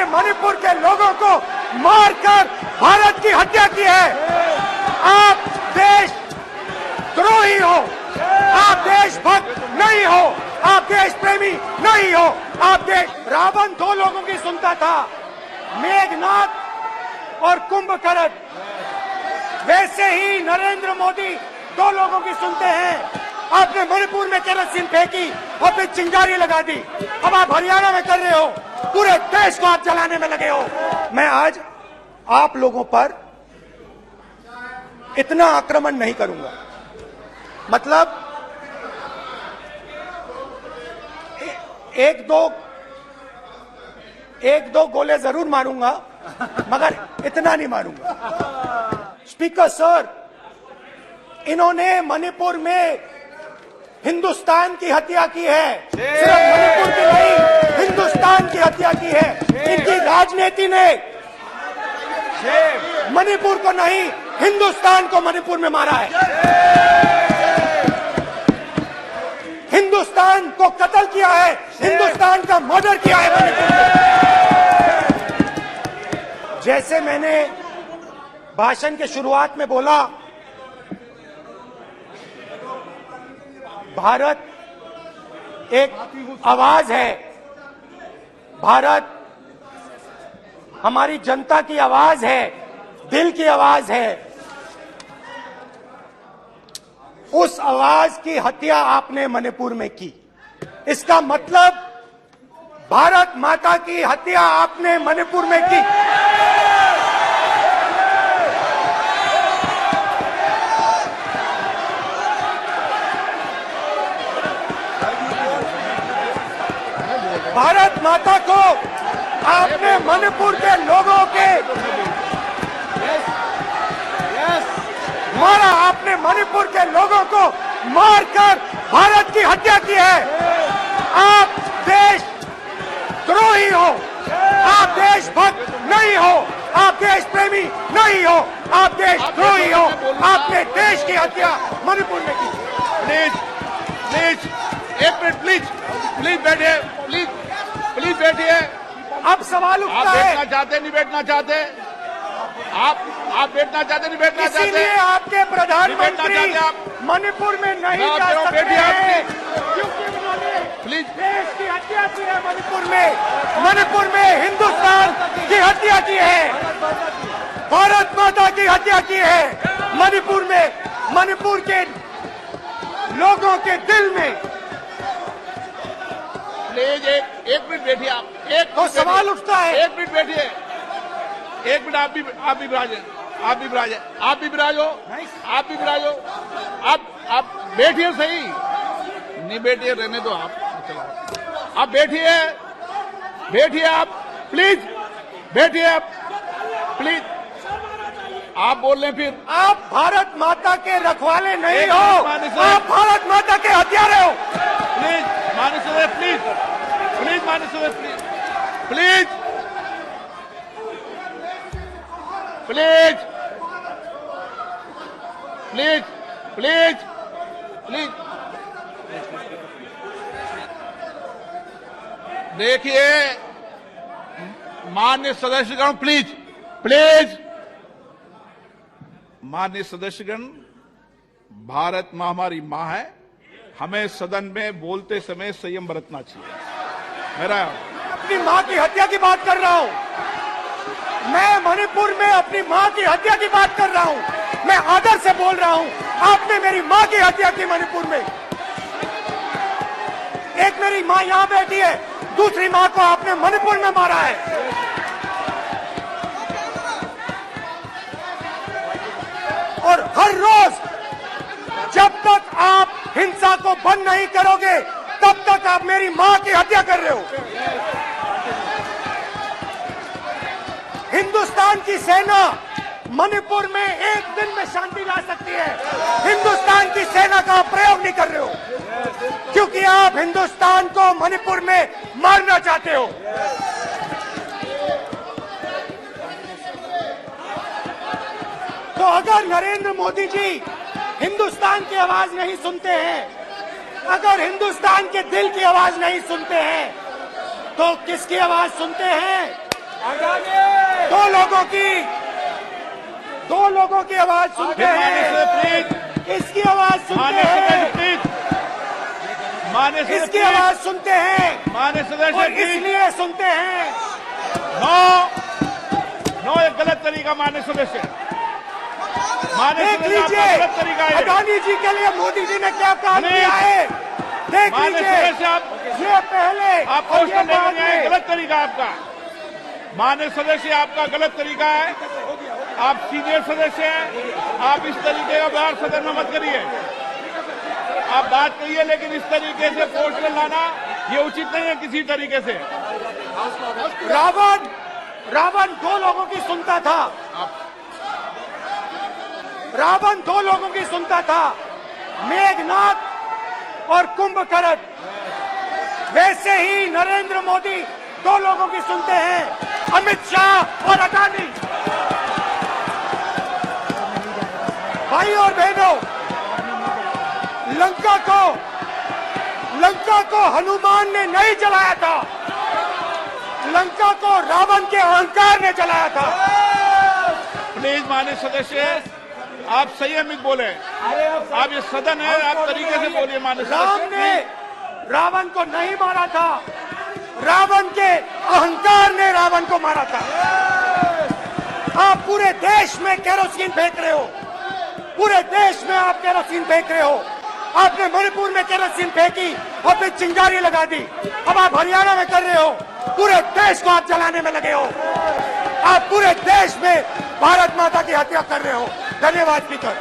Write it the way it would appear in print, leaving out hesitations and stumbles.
आपने मणिपुर के लोगों को मारकर भारत की हत्या की है। आप देशद्रोही हो, आप देशभक्त नहीं हो, आप देश प्रेमी नहीं हो, आप रावण दो लोगों की सुनता था, मेघनाथ और कुंभकर्ण। वैसे ही नरेंद्र मोदी दो लोगों की सुनते हैं। आपने मणिपुर में केरोसिन फेंकी और फिर चिंगारी लगा दी। अब आप हरियाणा में कर रहे हो, पूरे देश को आप जलाने में लगे हो। मैं आज आप लोगों पर इतना आक्रमण नहीं करूंगा, मतलब एक दो गोले जरूर मारूंगा, मगर इतना नहीं मारूंगा। स्पीकर सर, इन्होंने मणिपुर में हिंदुस्तान की हत्या की है, सिर्फ मणिपुर की नहीं, हिंदुस्तान की हत्या की है। इनकी राजनीति ने मणिपुर को नहीं, हिंदुस्तान को मणिपुर में मारा है। हिंदुस्तान को कत्ल किया है, हिंदुस्तान का मर्डर किया है मणिपुर में। जैसे मैंने भाषण के शुरुआत में बोला, भारत एक आवाज है, भारत हमारी जनता की आवाज है, दिल की आवाज है। उस आवाज की हत्या आपने मणिपुर में की, इसका मतलब भारत माता की हत्या आपने मणिपुर में की। भारत माता को आपने मणिपुर के लोगों के मारा, आपने मणिपुर के लोगों को मारकर भारत की हत्या की है। आप देशद्रोही हो, आप देशभक्त नहीं हो, आप देश प्रेमी नहीं हो, आप देशद्रोही हो। आपने देश की हत्या मणिपुर में की। प्लीज प्लीज एक मिनट, प्लीज प्लीज बैठिए, प्लीज प्लीज बैठिए। अब सवाल उठता है, बैठना चाहते नहीं बैठना चाहते, आप बैठना चाहते नहीं बैठना चाहते, इसीलिए आपके प्रधानमंत्री मणिपुर में नहीं जा सकते हैं, क्योंकि उन्होंने प्लीज देश की हत्या की है। मणिपुर में हिंदुस्तान की हत्या की है, भारत माता की हत्या की है। मणिपुर में, मणिपुर के लोगों के दिल में। प्लीज एक मिनट बैठिए आप, एक तो सवाल उठता है, एक मिनट बैठिए, एक मिनट। आप भी विराजे, आप भी विराजे, आप भी विराजो, आप भी विराजो। आप बैठिए, सही नहीं बैठिए, रहने दो आप बैठिए, बैठिए आप, प्लीज बैठिए आप, प्लीज। आप बोल रहे फिर आप भारत माता के रखवाले नहीं हो, आप भारत माता के हत्यारे हो। प्लीज माननीय सदस्य, प्लीज प्लीज माननीय सदस्य, please please please please please. देखिए माननीय सदस्यगण, प्लीज प्लीज। माननीय सदस्यगण, भारत मां हमारी मां है, हमें सदन में बोलते समय संयम बरतना चाहिए। मेरा अपनी मां की हत्या की बात कर रहा हूं, मैं मणिपुर में अपनी मां की हत्या की बात कर रहा हूं, मैं आदर से बोल रहा हूं। आपने मेरी मां की हत्या की मणिपुर में। एक मेरी मां यहां बैठी है, दूसरी मां को आपने मणिपुर में मारा है। और हर रोज जब तक आप हिंसा को बंद नहीं करोगे, तब तक आप मेरी मां की हत्या कर रहे हो। हिंदुस्तान की सेना मणिपुर में एक दिन में शांति ला सकती है, हिंदुस्तान की सेना का प्रयोग नहीं कर रहे हो, क्योंकि आप हिंदुस्तान को मणिपुर में मारना चाहते हो। तो अगर नरेंद्र मोदी जी हिंदुस्तान की आवाज नहीं सुनते हैं, अगर हिंदुस्तान के दिल की आवाज नहीं सुनते हैं, तो किसकी आवाज सुनते हैं? लोगों की आवाज सुनते माननीय हैं, सदस्य प्लीज, इसकी आवाज सुनते माननीय हैं, सदस्य प्लीज, माननीय सदस्य इसकी प्लीज, आवाज सुनते हैं माननीय सदस्य और प्लीज। इसलिए सुनते हैं। नो एक गलत तरीका माननीय सदस्य, माननीय देख सदस्य आपका लीजिए गलत तरीका है। अडानी जी के लिए मोदी जी ने क्या काम नहीं। किया है, देख माननीय लीजिए। सदस्य आप ये पहले आप और ये क्वेश्चन लेकर बाद के आए, में। गलत तरीका आपका। माननीय सदस्य आपका गलत तरीका है, आप सीनियर सदस्य हैं, आप इस तरीके का व्यवहार सदन में मत करिए। आप बात करिए लेकिन इस तरीके से पोस्टर लाना ये उचित नहीं है किसी तरीके से। रावण दो लोगों की सुनता था, रावण दो लोगों की सुनता था, मेघनाथ और कुंभकर्ण। वैसे ही नरेंद्र मोदी दो लोगों की सुनते हैं, अमित शाह और अडानी। भाई और बहनों, लंका को हनुमान ने नहीं जलाया था, लंका को रावण के अहंकार ने जलाया था। प्लीज माननीय सदस्य आप संयमित बोले, आप ये सदन है, आप तरीके से बोलिए। माननीय राम सदस्य ने रावण को नहीं मारा था, रावण के अहंकार ने रावण को मारा था। आप पूरे देश में केरोसिन फेंक रहे हो, पूरे देश में आप केरोसिन फेंक रहे हो। आपने मणिपुर में केरोसिन फेंकी, आपने चिंगारी लगा दी, अब आप हरियाणा में कर रहे हो, पूरे देश को आप जलाने में लगे हो। आप पूरे देश में भारत माता की हत्या कर रहे हो। धन्यवाद स्पीकर।